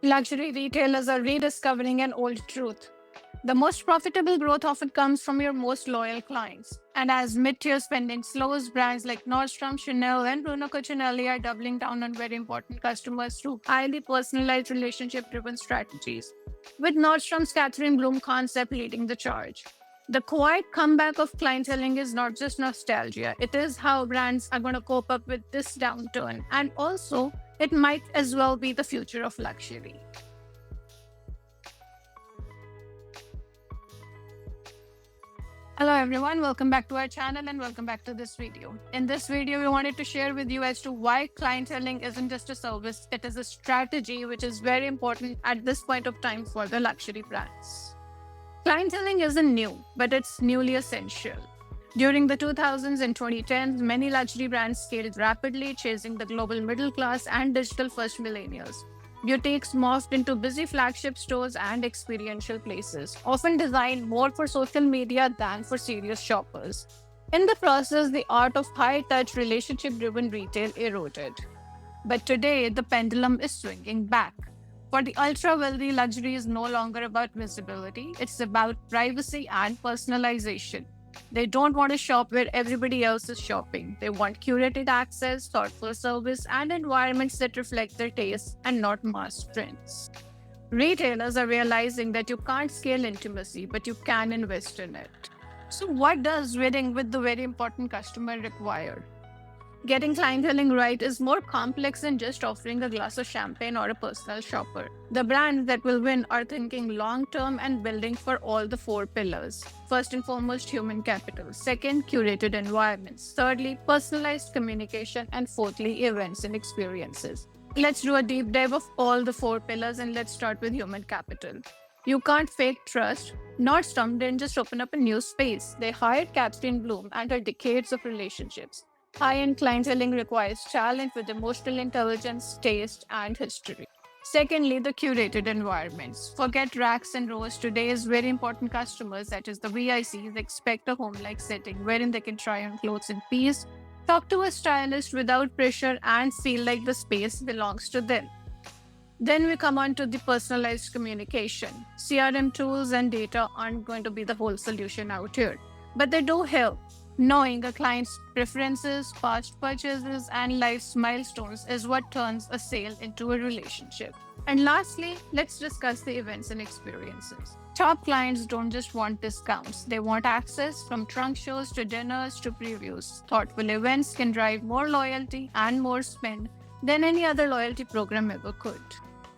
Luxury retailers are rediscovering an old truth. The most profitable growth often comes from your most loyal clients. And as mid-tier spending slows, brands like Nordstrom, Chanel, and Bruno Cucinelli are doubling down on very important customers through highly personalized relationship-driven strategies. With Nordstrom's Catherine Bloom concept leading the charge. The quiet comeback of clienteling is not just nostalgia, it is how brands are going to cope up with this downturn. And also, it might as well be the future of luxury. Hello everyone, welcome back to our channel and welcome back to this video. In this video, we wanted to share with you as to why clienteling isn't just a service, it is a strategy which is very important at this point of time for the luxury brands. Clienteling isn't new, but it's newly essential. During the 2000s and 2010s, many luxury brands scaled rapidly, chasing the global middle class and digital-first millennials. Boutiques morphed into busy flagship stores and experiential places, often designed more for social media than for serious shoppers. In the process, the art of high-touch, relationship-driven retail eroded. But today, the pendulum is swinging back. For the ultra-wealthy, luxury is no longer about visibility, it's about privacy and personalization. They don't want to shop where everybody else is shopping. They want curated access, thoughtful service, and environments that reflect their tastes and not mass trends. Retailers are realizing that you can't scale intimacy, but you can invest in it. So, what does winning with the very important customer require? Getting clienteling right is more complex than just offering a glass of champagne or a personal shopper. The brands that will win are thinking long-term and building for all the four pillars. First and foremost, human capital. Second, curated environments. Thirdly, personalized communication. And fourthly, events and experiences. Let's do a deep dive of all the four pillars and let's start with human capital. You can't fake trust. Nordstrom didn't just open up a new space. They hired Catherine Bloom and her decades of relationships. High-end clienteling requires talent with emotional intelligence, taste, and history. Secondly, the curated environments. Forget racks and rows. Today's very important customers, that is the VICs, expect a home-like setting wherein they can try on clothes in peace, talk to a stylist without pressure, and feel like the space belongs to them. Then we come on to the personalized communication. CRM tools and data aren't going to be the whole solution out here, but they do help. Knowing a client's preferences, past purchases, and life's milestones is what turns a sale into a relationship. And lastly, let's discuss the events and experiences. Top clients don't just want discounts, they want access from trunk shows to dinners to previews. Thoughtful events can drive more loyalty and more spend than any other loyalty program ever could.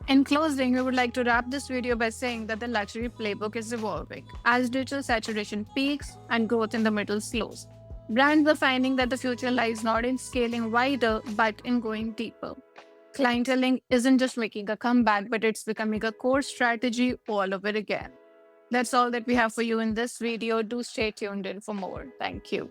In closing, we would like to wrap this video by saying that the luxury playbook is evolving as digital saturation peaks and growth in the middle slows. Brands are finding that the future lies not in scaling wider, but in going deeper. Clienteling isn't just making a comeback, but it's becoming a core strategy all over again. That's all that we have for you in this video. Do stay tuned in for more. Thank you.